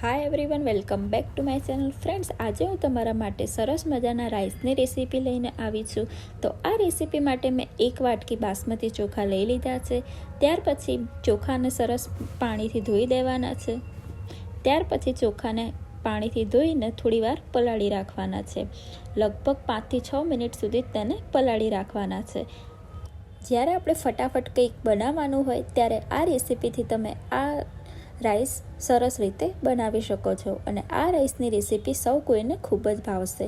Hi everyone, welcome back to my channel. Friends, આજે હું તમારા માટે સરસ મજાના રાઈસની રેસીપી લઈને આવી છું. તો આ રેસીપી માટે મેં 1 વાટકી બાસમતી ચોખા લઈ લીધા છે. ત્યાર પછી ચોખાને સરસ પાણીથી ધોઈ દેવાના છે. ત્યાર પછી ચોખાને પાણીથી ધોઈને થોડીવાર પલાળી રાખવાના છે. લગભગ 5 થી 6 મિનિટ સુધી તેને પલાળી રાખવાના છે. જ્યારે આપણે ફટાફટ કંઈક બનાવવાનું હોય ત્યારે આ રેસીપીથી તમે આ રાઈસ સરસ રીતે બનાવી શકો છો અને આ રાઈસની રેસીપી સૌ કોઈને ખૂબ જ ભાવશે.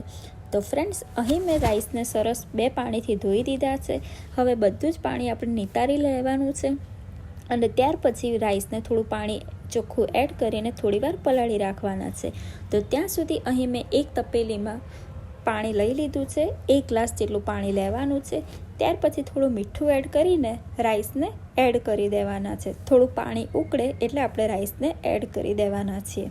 તો ફ્રેન્ડ્સ, અહીં મેં રાઈસને સરસ 2 પાણીથી ધોઈ દીધા છે. હવે બધું જ પાણી આપણે નિતારી લેવાનું છે અને ત્યાર પછી રાઈસને થોડું પાણી ચોખ્ખું એડ કરીને થોડીવાર પલાળી રાખવાના છે. તો ત્યાં સુધી અહીં મેં એક તપેલીમાં પાણી લઈ લીધું છે. 1 ગ્લાસ જેટલું પાણી લેવાનું છે. ત્યાર પછી થોડું મીઠું એડ કરીને રાઈસને એડ કરી દેવાના છે. થોડું પાણી ઉકળે એટલે આપણે રાઈસને એડ કરી દેવાના છીએ.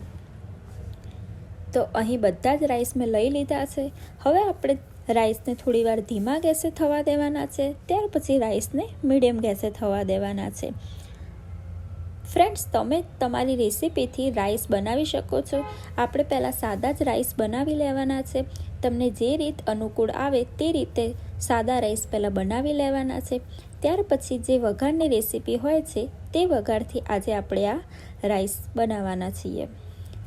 તો અહીં બધા જ રાઈસ મેં લઈ લીધા છે. હવે આપણે રાઈસને થોડીવાર ધીમા ગેસે થવા દેવાના છે. ત્યાર પછી રાઈસને મીડિયમ ગેસે થવા દેવાના છે. ફ્રેન્ડ્સ, તમે તમારી રેસીપીથી રાઈસ બનાવી શકો છો. આપણે પહેલાં સાદા જ રાઈસ બનાવી લેવાના છે. તમને જે રીત અનુકૂળ આવે તે રીતે સાદા રાઈસ પહેલાં બનાવી લેવાના છે. ત્યાર પછી જે વઘારની રેસીપી હોય છે તે વઘારથી આજે આપણે આ રાઈસ બનાવવાના છીએ.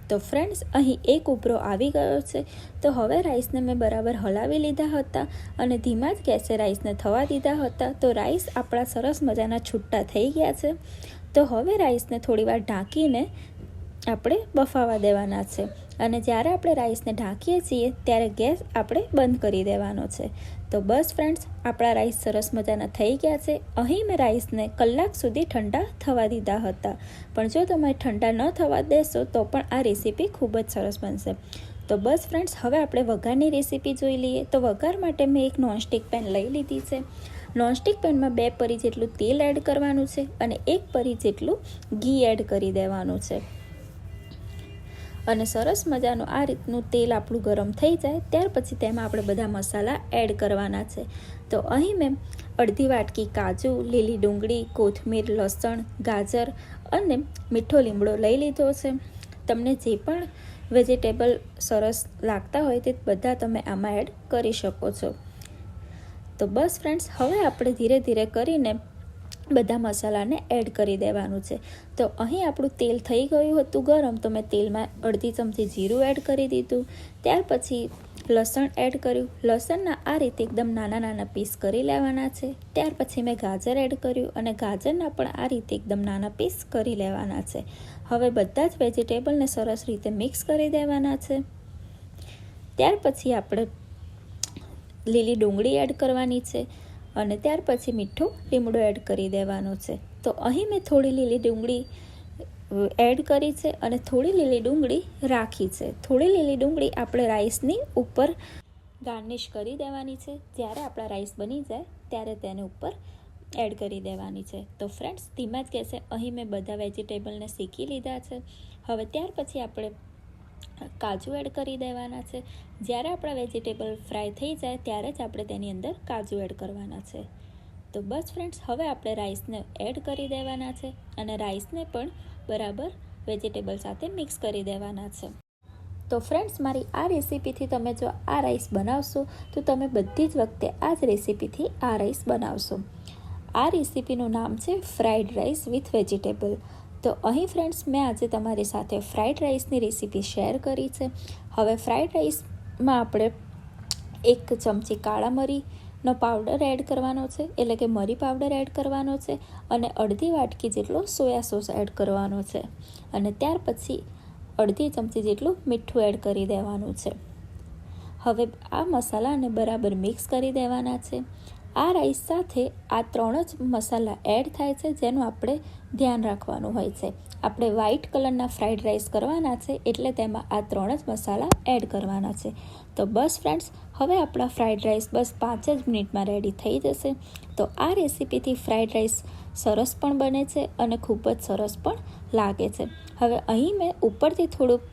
તો ફ્રેન્ડ્સ, અહીં એક ઉભરો આવી ગયો છે. તો હવે રાઈસને મેં બરાબર હલાવી લીધા હતા અને ધીમા જ ગેસે રાઈસને થવા દીધા હતા. તો રાઈસ આપણા સરસ મજાના છૂટા થઈ ગયા છે. તો હવે રાઈસને થોડીવાર ઢાંકીને આપણે બફાવા દેવાના છે અને જ્યારે આપણે રાઈસને ઢાંકીએ છીએ ત્યારે ગેસ આપણે બંધ કરી દેવાનો છે. તો બસ ફ્રેન્ડ્સ, આપણા રાઈસ સરસ મજાના થઈ ગયા છે. અહીં મેં રાઈસને કલાક સુધી ઠંડા થવા દીધા હતા, પણ જો તમે ઠંડા ન થવા દેશો તો પણ આ રેસીપી ખૂબ જ સરસ બનશે. તો બસ ફ્રેન્ડ્સ, હવે આપણે વઘારની રેસીપી જોઈ લઈએ. તો વઘાર માટે મેં એક નોનસ્ટિક પેન લઈ લીધી છે. નોનસ્ટિક પેનમાં 2 પરી જેટલું તેલ એડ કરવાનું છે અને 1 પરી જેટલું ઘી એડ કરી દેવાનું છે. અને સરસ મજાનું આ રીતનું તેલ આપણું ગરમ થઈ જાય ત્યાર પછી તેમાં આપણે બધા મસાલા એડ કરવાના છે. તો અહીં મેં અડધી વાટકી કાજુ, લીલી ડુંગળી, કોથમીર, લસણ, ગાજર અને મીઠો લીમડો લઈ લીધો છે. તમને જે પણ વેજીટેબલ સરસ લાગતા હોય તે બધા તમે આમાં એડ કરી શકો છો. તો બસ ફ્રેન્ડ્સ, હવે આપણે ધીરે ધીરે કરીને બધા મસાલાને એડ કરી દેવાનું છે. તો અહીં આપણું તેલ થઈ ગયું હતું ગરમ, તો મેં તેલમાં અડધી ચમચી જીરું એડ કરી દીધું. ત્યાર પછી લસણ એડ કર્યું. લસણના આ રીતે એકદમ નાના નાના પીસ કરી લેવાના છે. ત્યાર પછી મેં ગાજર એડ કર્યું અને ગાજરના પણ આ રીતે એકદમ નાના પીસ કરી લેવાના છે. હવે બધા જ વેજીટેબલને સરસ રીતે મિક્સ કરી દેવાના છે. ત્યાર પછી આપણે લીલી ડુંગળી એડ કરવાની છે અને ત્યાર પછી મીઠો લીમડો એડ કરી દેવાનો છે. તો અહીં મેં થોડી લીલી ડુંગળી એડ કરી છે અને થોડી લીલી ડુંગળી રાખી છે. થોડી લીલી ડુંગળી આપણે રાઈસની ઉપર ગાર્નિશ કરી દેવાની છે. જ્યારે આપણા રાઈસ બની જાય ત્યારે તેને ઉપર એડ કરી દેવાની છે. તો ફ્રેન્ડ્સ, ધીમા જ ગેસે અહીં મેં બધા વેજીટેબલને શેકી લીધા છે. હવે ત્યાર પછી આપણે કાજુ એડ કરી દેવાના છે. જ્યારે આપણા વેજીટેબલ ફ્રાય થઈ જાય ત્યારે જ આપણે તેની અંદર કાજુ એડ કરવાના છે. તો બસ ફ્રેન્ડ્સ, હવે આપણે રાઈસને એડ કરી દેવાના છે અને રાઈસને પણ બરાબર વેજીટેબલ સાથે મિક્સ કરી દેવાના છે. તો ફ્રેન્ડ્સ, મારી આ રેસીપીથી તમે જો આ રાઈસ બનાવશો તો તમે બધી જ વખતે આ જ રેસીપીથી આ રાઈસ બનાવશો. આ રેસીપીનું નામ છે ફ્રાઈડ રાઈસ વિથ વેજીટેબલ. તો અહીં ફ્રેન્ડ્સ, મેં આજે તમારી સાથે ફ્રાઈડ રાઈસની રેસીપી શેર કરી છે. હવે ફ્રાઈડ રાઈસમાં આપણે 1 ચમચી કાળા મરીનો પાવડર એડ કરવાનો છે, એટલે કે મરી પાવડર એડ કરવાનો છે અને અડધી વાટકી જેટલો સોયા સોસ એડ કરવાનો છે અને ત્યાર પછી અડધી ચમચી જેટલું મીઠું એડ કરી દેવાનું છે. હવે આ મસાલાને બરાબર મિક્સ કરી દેવાના છે. આ રાઈસ સાથે આ 3 જ મસાલા એડ થાય છે જેનું આપણે ધ્યાન રાખવાનું હોય છે. આપણે વ્હાઈટ કલરના ફ્રાઈડ રાઈસ કરવાના છે એટલે તેમાં આ 3 જ મસાલા એડ કરવાના છે. તો બસ ફ્રેન્ડ્સ, હવે આપણા ફ્રાઈડ રાઈસ બસ 5 જ મિનિટમાં રેડી થઈ જશે. તો આ રેસીપીથી ફ્રાઈડ રાઈસ સરસ પણ બને છે અને ખૂબ જ સરસ પણ લાગે છે. હવે અહીં મેં ઉપરથી થોડુંક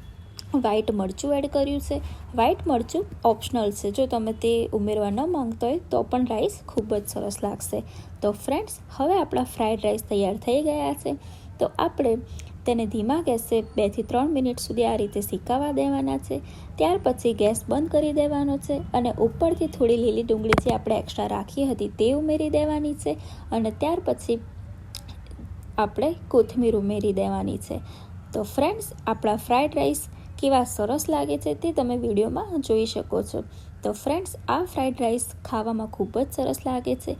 વ્હાઈટ મરચું એડ કર્યું છે. વ્હાઈટ મરચું ઓપ્શનલ છે, જો તમે તે ઉમેરવા ન માંગતો હોય તો પણ રાઈસ ખૂબ જ સરસ લાગશે. તો ફ્રેન્ડ્સ, હવે આપણા ફ્રાઈડ રાઈસ તૈયાર થઈ ગયા છે. તો આપણે તેને ધીમા ગેસે 2 થી 3 મિનિટ સુધી આ રીતે શેકાવા દેવાના છે. ત્યાર પછી ગેસ બંધ કરી દેવાનો છે અને ઉપરથી થોડી લીલી ડુંગળી જે આપણે એક્સ્ટ્રા રાખી હતી તે ઉમેરી દેવાની છે અને ત્યાર પછી આપણે કોથમીર ઉમેરી દેવાની છે. તો ફ્રેન્ડ્સ, આપણા ફ્રાઈડ રાઈસ કેવા સરસ લાગે છે તે તમે વિડીયોમાં જોઈ શકો છો. તો ફ્રેન્ડ્સ, આ ફ્રાઈડ રાઈસ ખાવામાં ખૂબ જ સરસ લાગે છે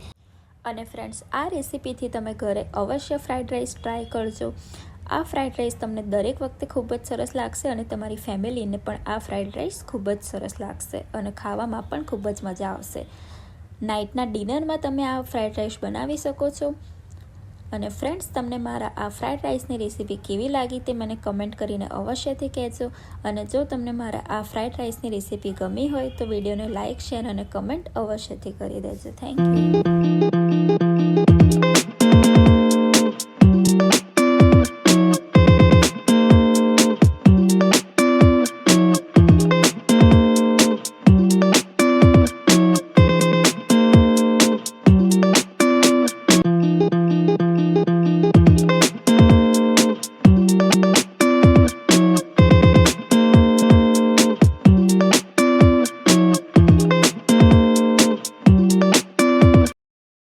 અને ફ્રેન્ડ્સ, આ રેસીપીથી તમે ઘરે અવશ્ય ફ્રાઈડ રાઈસ ટ્રાય કરજો. આ ફ્રાઈડ રાઈસ તમને દરેક વખતે ખૂબ જ સરસ લાગશે અને તમારી ફેમિલીને પણ આ ફ્રાઈડ રાઈસ ખૂબ જ સરસ લાગશે અને ખાવામાં પણ ખૂબ જ મજા આવશે. નાઇટના ડિનરમાં તમે આ ફ્રાઈડ રાઈસ બનાવી શકો છો. અને ફ્રેન્ડ્સ, તમને મારા આ ફ્રાઈડ રાઈસની રેસીપી કેવી લાગી તે મને કમેન્ટ કરીને અવશ્યથી કહેજો. અને જો તમને મારા આ ફ્રાઈડ રાઈસની રેસીપી ગમી હોય તો વિડીયોને લાઇક, શેર અને કમેન્ટ અવશ્યથી કરી દેજો. Thank you.